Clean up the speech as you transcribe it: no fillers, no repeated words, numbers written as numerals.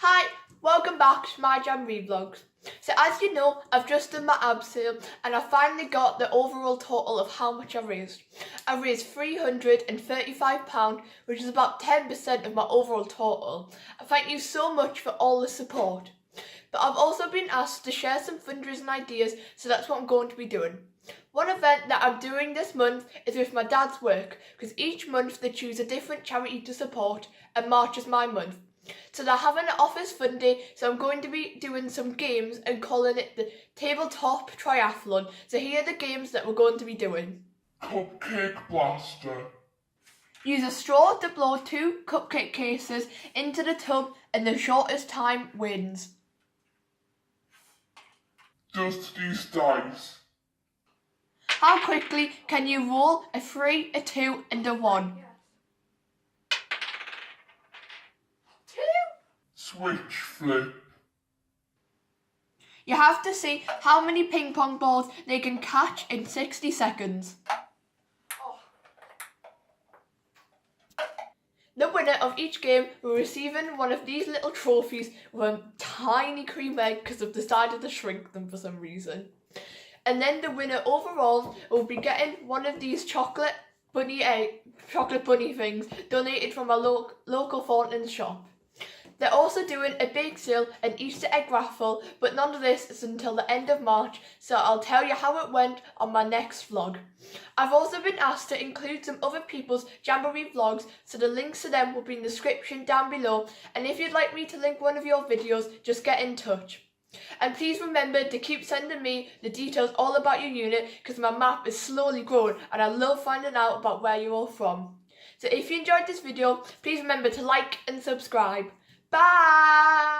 Hi, welcome back to my Jamboree vlogs. So as you know, I've just done my ab sale and I finally got the overall total of how much I raised. I raised £335, which is about 10% of my overall total. Thank you so much for all the support. But I've also been asked to share some fundraising ideas, so that's what I'm going to be doing. One event that I'm doing this month is with my dad's work, because each month they choose a different charity to support, and March is my month. So they're having an office fun day, so I'm going to be doing some games and calling it the Tabletop Triathlon. So here are the games that we're going to be doing. Cupcake Blaster. Use a straw to blow 2 cupcake cases into the tub and the shortest time wins. Dusty's Dice. How quickly can you roll a 3, a 2 and a 1? Switch Flip. You have to see how many ping pong balls they can catch in 60 seconds. The winner of each game will receive one of these little trophies with a tiny cream egg because I've decided to shrink them for some reason. And then the winner overall will be getting one of these chocolate bunny things donated from a local Thornton's shop. They're also doing a bake sale and Easter egg raffle, but none of this is until the end of March, so I'll tell you how it went on my next vlog. I've also been asked to include some other people's Jamboree vlogs, so the links to them will be in the description down below, and if you'd like me to link one of your videos, just get in touch. And please remember to keep sending me the details all about your unit, because my map is slowly growing and I love finding out about where you're all from. So if you enjoyed this video, please remember to like and subscribe. Bye!